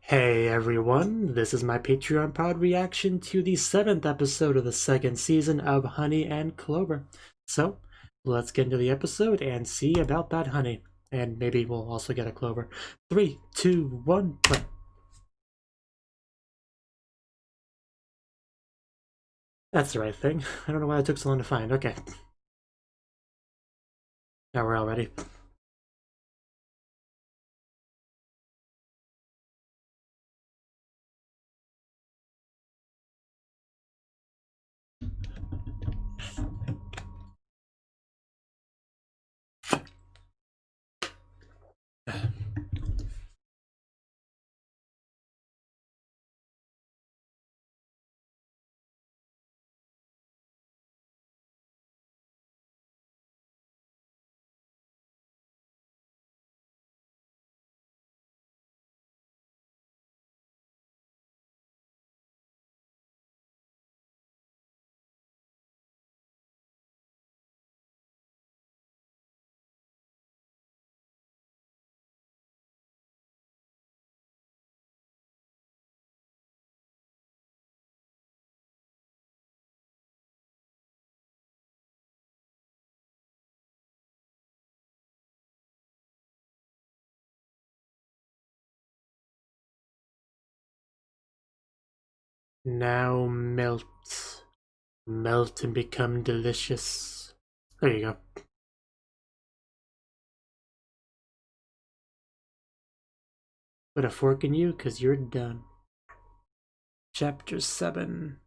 Hey everyone, this is my Patreon pod reaction to the 7th episode of the 2nd season of Honey and Clover. So, let's get into the episode and see about that honey. And maybe we'll also get a clover. 3, 2, 1, play. That's the right thing. I don't know why it took so long to find. Okay. Now we're all ready. Now melt. Melt and become delicious. There you go. Put a fork in you, cause you're done. Chapter 7.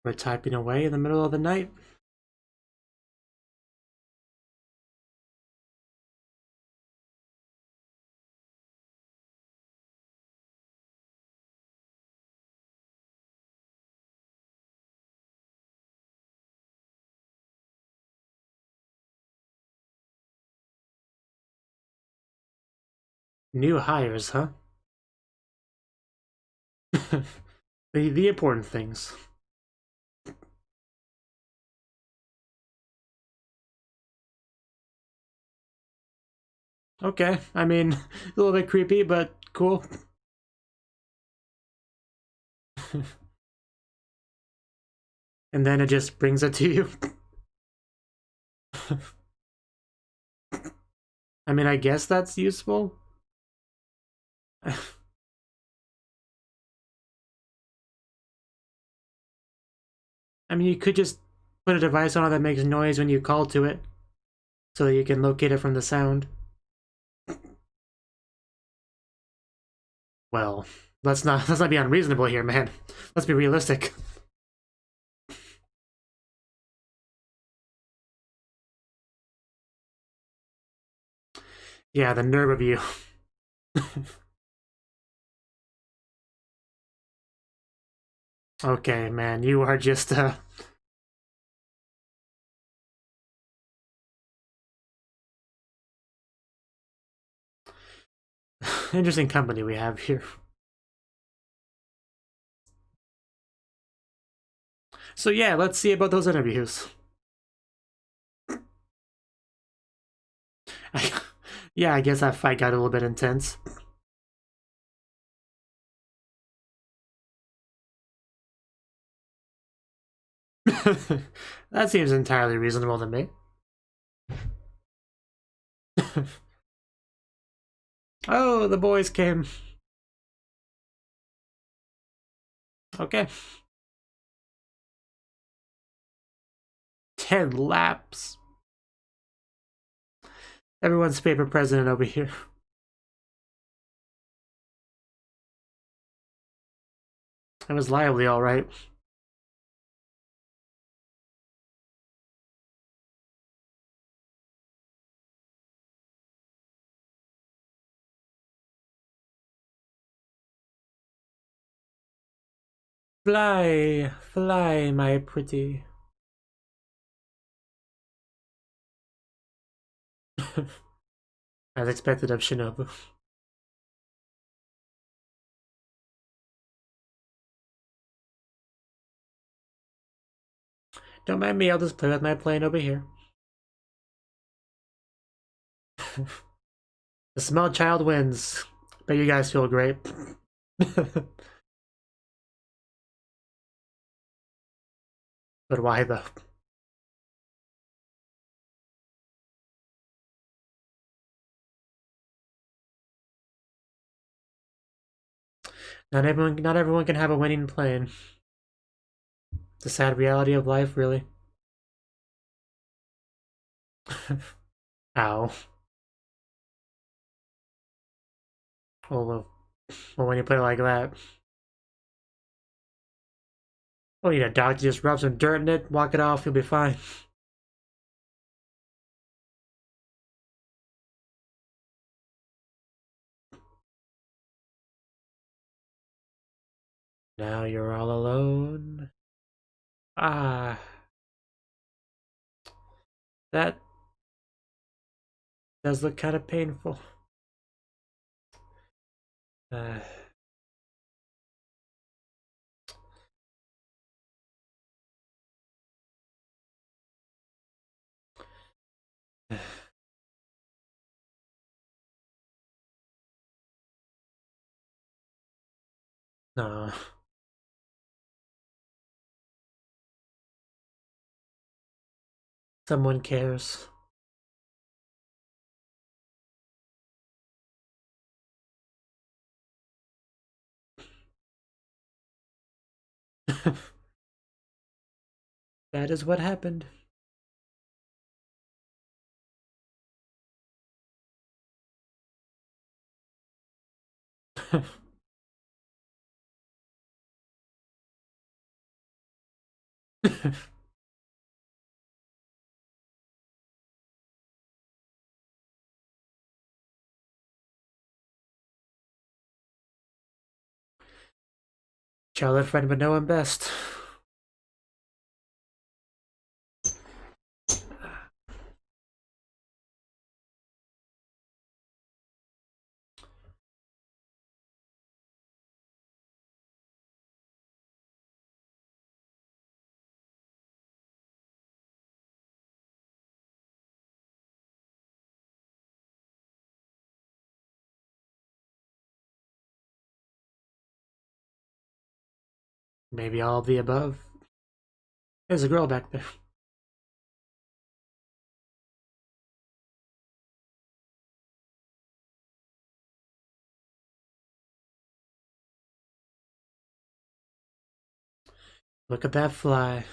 We're typing away in the middle of the night. New hires, huh? the important things. Okay, I mean, a little bit creepy, but cool. And then it just brings it to you. I mean, I guess that's useful. I mean, you could just put a device on it that makes noise when you call to it, so that you can locate it from the sound. Well, let's not be unreasonable here, man. Let's be realistic. Yeah, the nerve of you. Okay, man, you are just interesting company we have here. So yeah, let's see about those interviews. Yeah, I guess that fight got a little bit intense. That seems entirely reasonable to me. Oh, the boys came. Okay. 10 laps. Everyone's favorite president over here. It was lively, all right. Fly, fly, my pretty. As expected of Shinobu. Don't mind me, I'll just play with my plane over here. The small child wins. Bet you guys feel great. But why though? Not everyone can have a winning plane. It's a sad reality of life, really. Ow. Well, when you put it like that. Oh, you need a dog to just rub some dirt in it, walk it off, you'll be fine. Now you're all alone. Ah. That does look kind of painful. No. Someone cares. That is what happened. Childhood friend would know him best. Maybe all of the above. There's a girl back there. Look at that fly.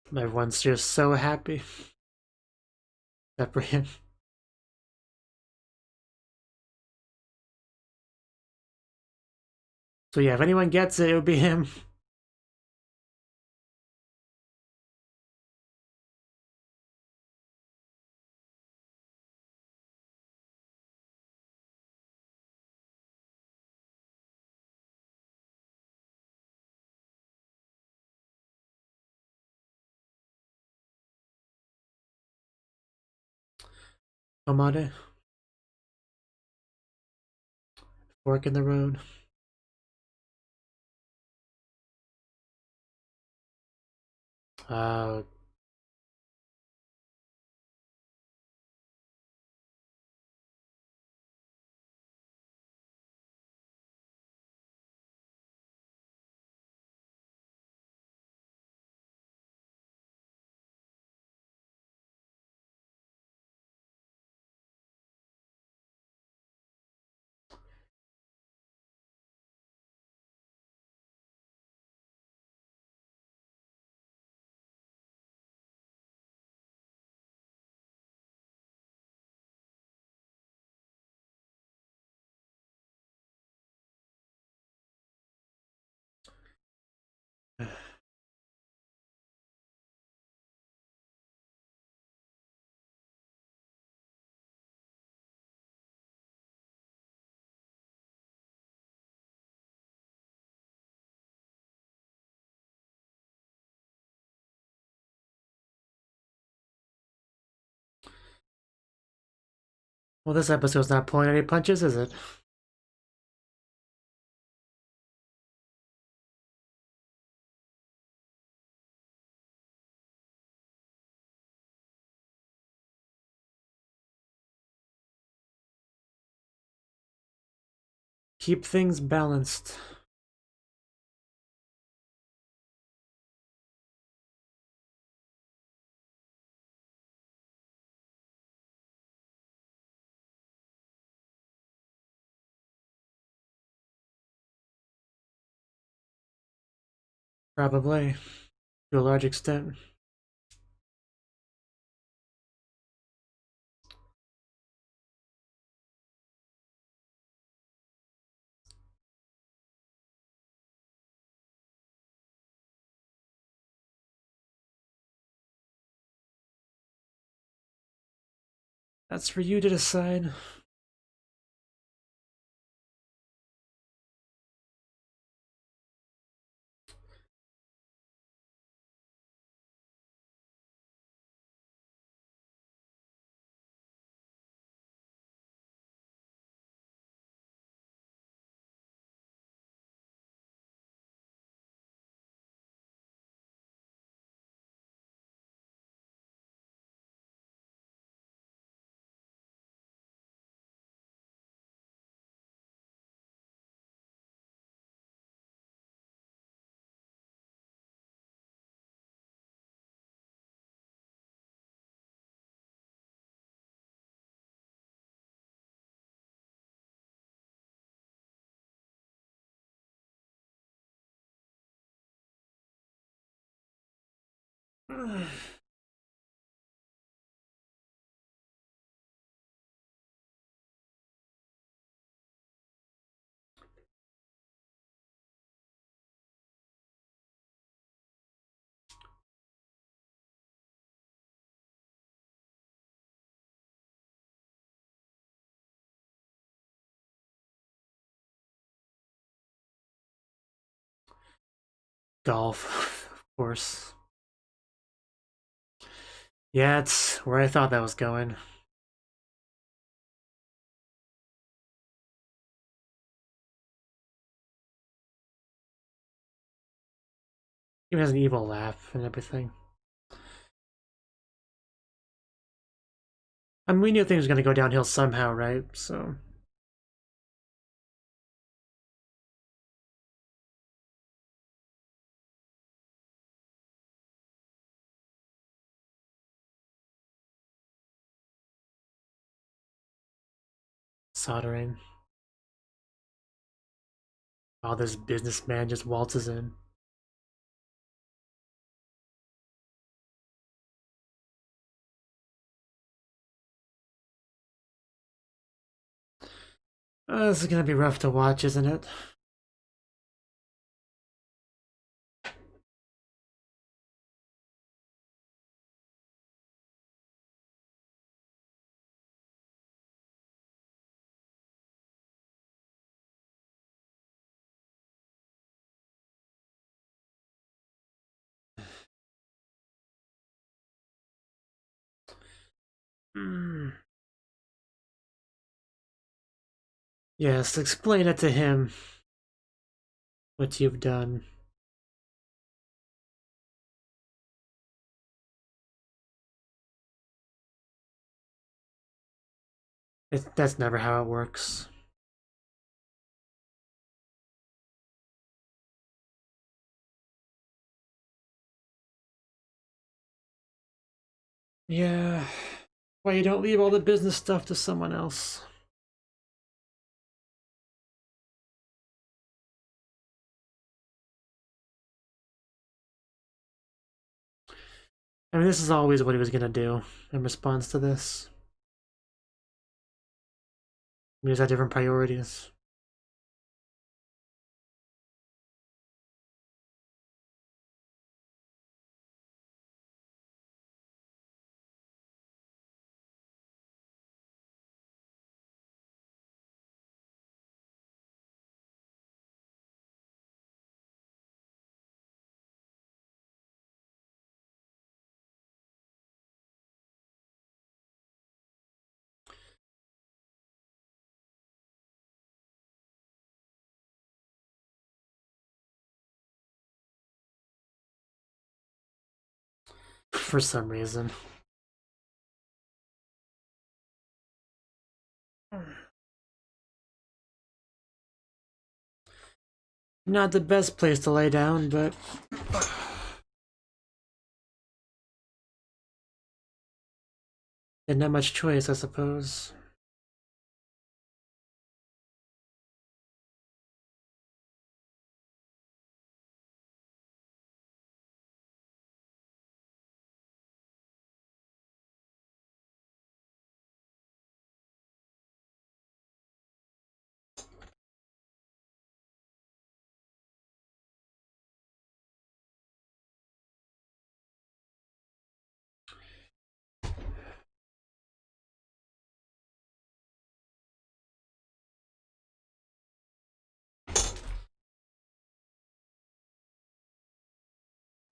Everyone's just so happy. Except for him. So yeah, if anyone gets it, it would be him. Amade. Fork in the road. Uh, well, this episode's not pulling any punches, is it? Keep things balanced. Probably, to a large extent. That's for you to decide. Golf, of course. Yeah, it's where I thought that was going. Even has an evil laugh and everything. I mean, we knew things were going to go downhill somehow, right? So... soldering. While this businessman just waltzes in. This is gonna be rough to watch, isn't it? Yes, explain it to him. What you've done. That's never how it works. Yeah. Why you don't leave all the business stuff to someone else? I mean, this is always what he was gonna do in response to this. He just had different priorities. For some reason. Not the best place to lay down, but didn't have much choice, I suppose.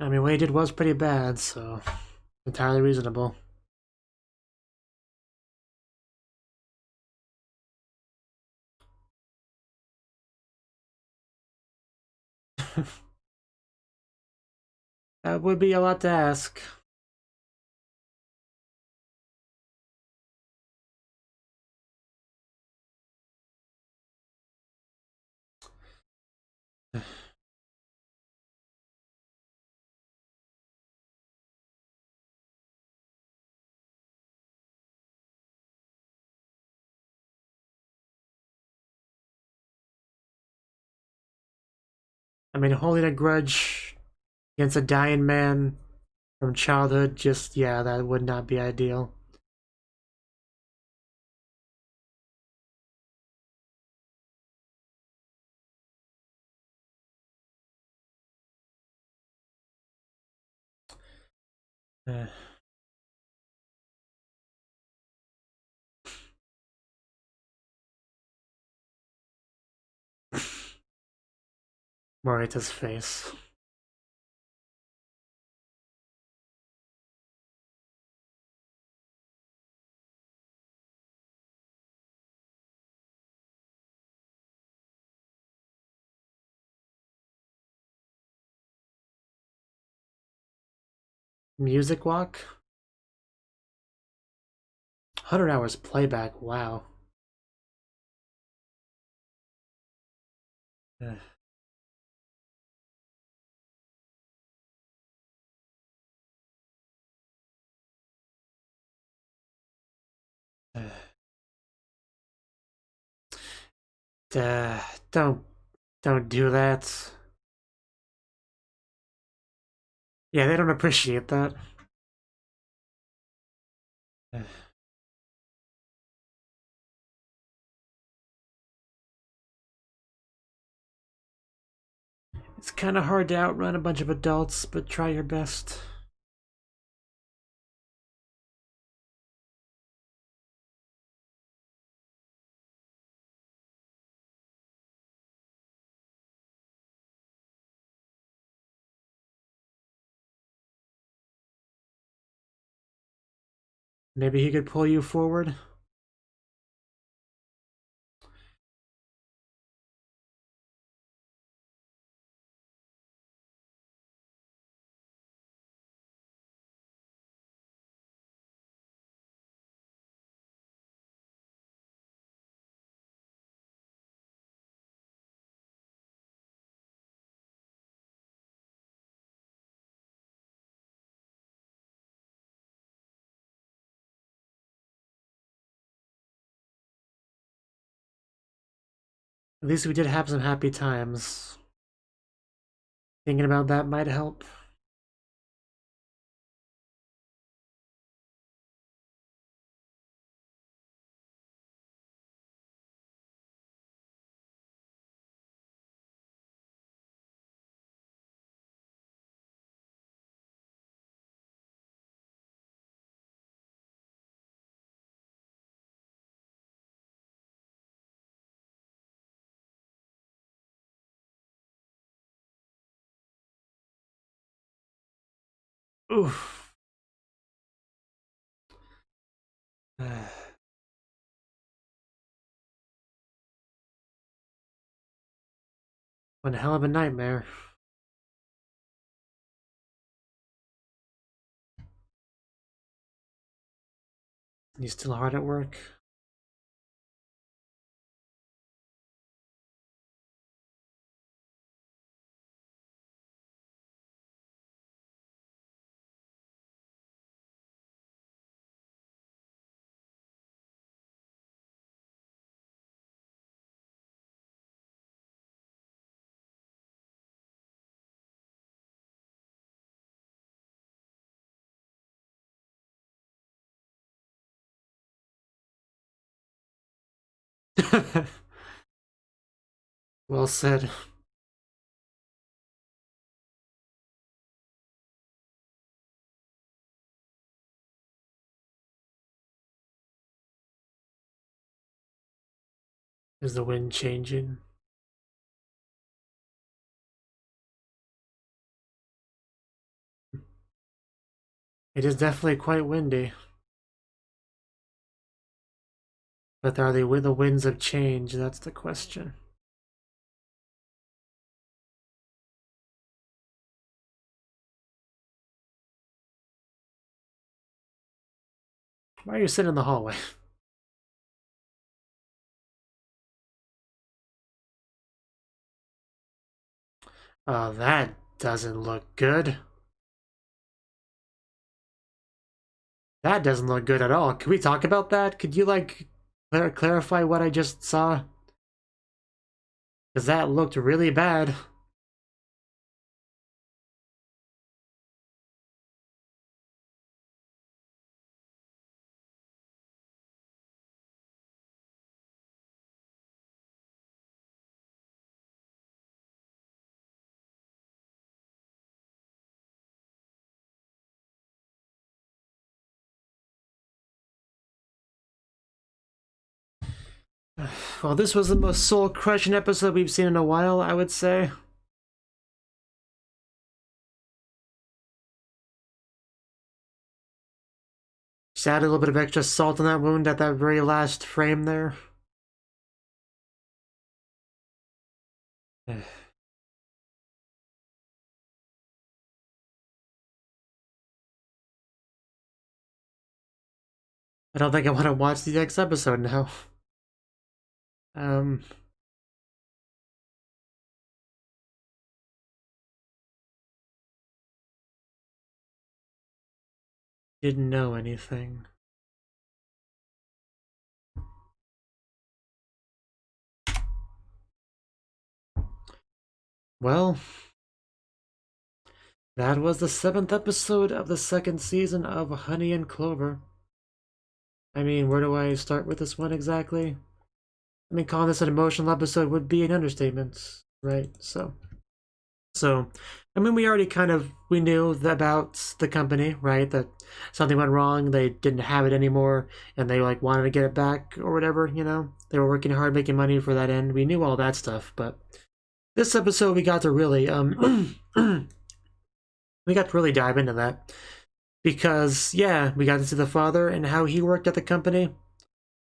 I mean, what he did was pretty bad, so entirely reasonable. That would be a lot to ask. I mean, holding a grudge against a dying man from childhood, just, yeah, that would not be ideal. Uh, Morita's face. Music walk? 100 hours playback, wow. Uh, uh, uh, don't do that. Yeah, they don't appreciate that. Uh, It's kind of hard to outrun a bunch of adults, but try your best. Maybe he could pull you forward. At least we did have some happy times. Thinking about that might help. Oof. One hell of a nightmare. He's still hard at work. Well said. Is the wind changing? It is definitely quite windy. But are they with the winds of change? That's the question. Why are you sitting in the hallway? Oh, that doesn't look good. That doesn't look good at all. Can we talk about that? Could you, like, clarify what I just saw? Because that looked really bad. Well, this was the most soul-crushing episode we've seen in a while, I would say. Just add a little bit of extra salt on that wound at that very last frame there. I don't think I want to watch the next episode now. Didn't know anything. Well, that was the 7th episode of the 2nd season of Honey and Clover. I mean, where do I start with this one exactly? I mean, calling this an emotional episode would be an understatement, right? So, I mean, we knew about the company, right? That something went wrong, they didn't have it anymore, and they, like, wanted to get it back or whatever, you know? They were working hard, making money for that end. We knew all that stuff, but this episode we got to really, we got to really dive into that. Because, yeah, we got to see the father and how he worked at the company.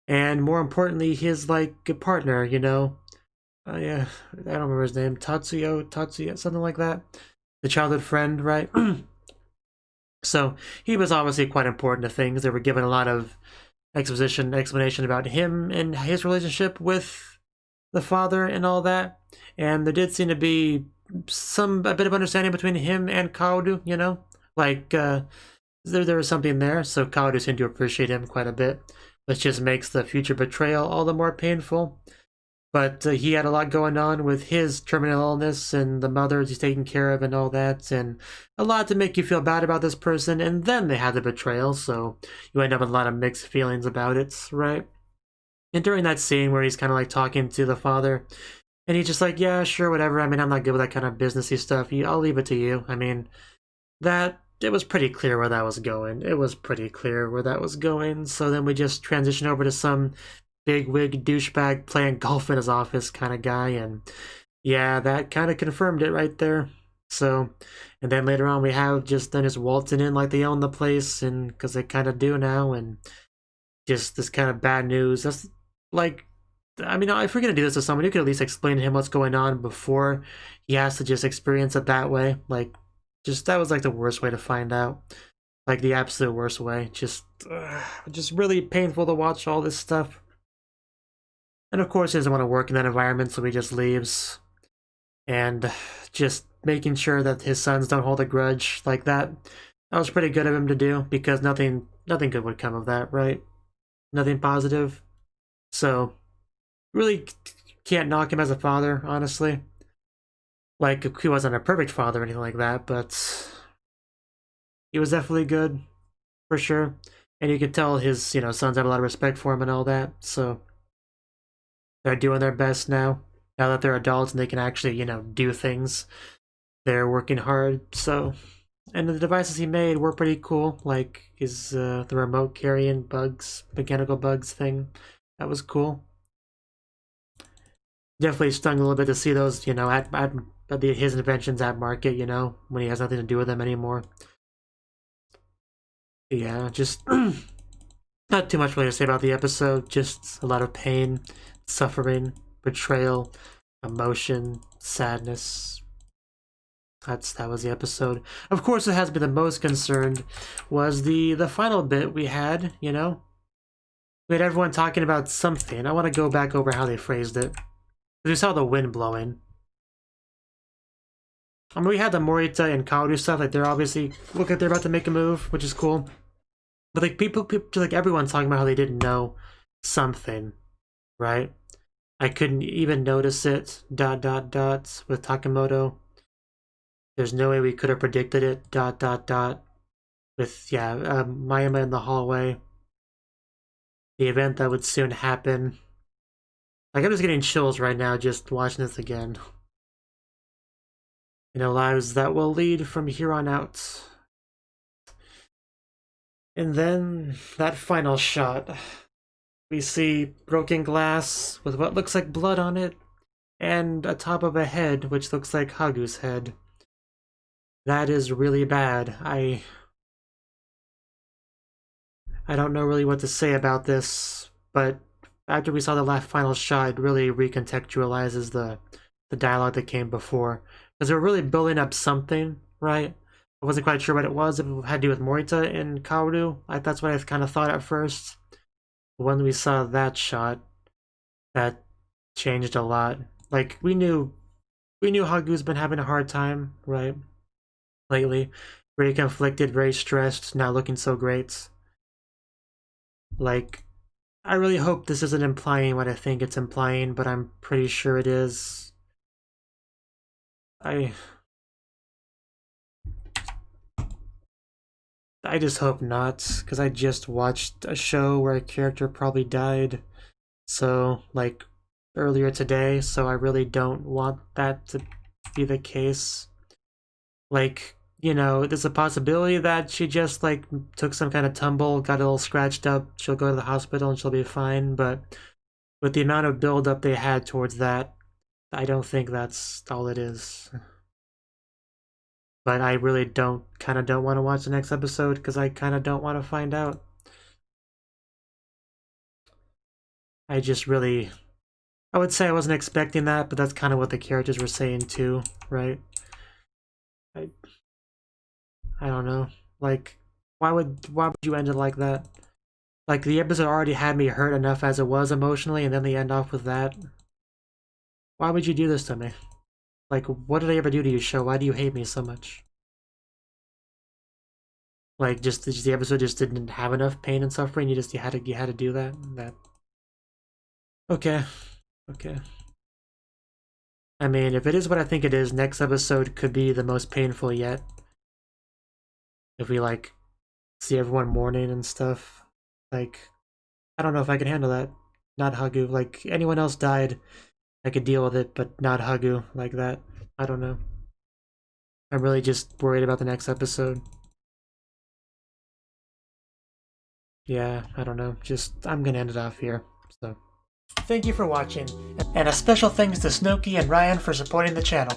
And more importantly, his, like, partner, you know? Yeah, I don't remember his name. Tatsuya, something like that. The childhood friend, right? So, he was obviously quite important to things. They were given a lot of explanation about him and his relationship with the father and all that. And there did seem to be a bit of understanding between him and Kaoru, you know? Like, there was something there, so Kaoru seemed to appreciate him quite a bit, which just makes the future betrayal all the more painful. But he had a lot going on with his terminal illness and the mothers he's taking care of and all that, and a lot to make you feel bad about this person, and then they had the betrayal, so you end up with a lot of mixed feelings about it, right? And during that scene where he's kind of like talking to the father, and he's just like, yeah, sure, whatever, I mean, I'm not good with that kind of businessy stuff, I'll leave it to you. I mean, it was pretty clear where that was going. So then we just transition over to some big-wig douchebag playing golf in his office kind of guy, and yeah, that kind of confirmed it right there. So, and then later on we have just waltzing in like they own the place, and because they kind of do now, and just this kind of bad news. That's like, I mean, if we're gonna do this to someone, you could at least explain to him what's going on before he has to just experience it that way. Like, just that was like the worst way to find out, like the absolute worst way. Just really painful to watch all this stuff. And of course, he doesn't want to work in that environment, so he just leaves. And just making sure that his sons don't hold a grudge like that. That was pretty good of him to do, because nothing good would come of that, right? Nothing positive. So, really can't knock him as a father, honestly. Like, he wasn't a perfect father or anything like that, but he was definitely good, for sure. And you could tell his, sons have a lot of respect for him and all that, so they're doing their best now. Now that they're adults and they can actually, do things. They're working hard, so... And the devices he made were pretty cool, like his the remote carrying bugs, mechanical bugs thing. That was cool. Definitely stung a little bit to see those, at his inventions at market, when he has nothing to do with them anymore. Yeah, just not too much really to say about the episode. Just a lot of pain, suffering, betrayal, emotion, sadness. That was the episode. Of course, it has been the most concerned was the final bit we had, We had everyone talking about something. I want to go back over how they phrased it. We saw the wind blowing. I mean, we had the Morita and Kaoru stuff, like they're obviously look like they're about to make a move, which is cool. But like people like everyone talking about how they didn't know something, right? I couldn't even notice it, ... with Takemoto. There's no way we could have predicted it, ... with, Mayama in the hallway. The event that would soon happen. Like, I'm just getting chills right now just watching this again. Lives that will lead from here on out. And then, that final shot. We see broken glass with what looks like blood on it, and atop of a head, which looks like Hagu's head. That is really bad. I don't know really what to say about this, but after we saw the last final shot, it really recontextualizes the dialogue that came before. Because they were really building up something, right? I wasn't quite sure what it was, if it had to do with Morita and Kaoru. That's what I kind of thought at first. When we saw that shot, that changed a lot. Like, we knew Hagu's been having a hard time, right? Lately. Very conflicted, very stressed, not looking so great. Like, I really hope this isn't implying what I think it's implying, but I'm pretty sure it is. I just hope not, because I just watched a show where a character probably died, so, like, earlier today, so I really don't want that to be the case. Like, there's a possibility that she just, like, took some kind of tumble, got a little scratched up, she'll go to the hospital and she'll be fine, but with the amount of build-up they had towards that, I don't think that's all it is. But I really don't want to watch the next episode, because I kind of don't want to find out. I would say I wasn't expecting that, but that's kind of what the characters were saying too, right? I don't know. Like, why would you end it like that? Like, the episode already had me hurt enough as it was emotionally, and then they end off with that. Why would you do this to me? Like, what did I ever do to you, show? Why do you hate me so much? Like, just the episode just didn't have enough pain and suffering. You had to do that. Okay. I mean, if it is what I think it is, next episode could be the most painful yet. If we, like, see everyone mourning and stuff. Like, I don't know if I can handle that. Not Hagu. Like, anyone else died, I could deal with it, but not Hagu like that. I don't know. I'm really just worried about the next episode. Yeah, I don't know. I'm gonna end it off here, so. Thank you for watching, and a special thanks to Cnouki and Ryan for supporting the channel.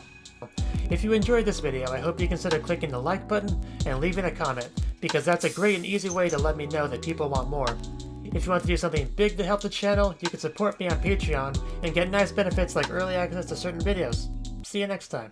If you enjoyed this video, I hope you consider clicking the like button and leaving a comment, because that's a great and easy way to let me know that people want more. If you want to do something big to help the channel, you can support me on Patreon and get nice benefits like early access to certain videos. See you next time.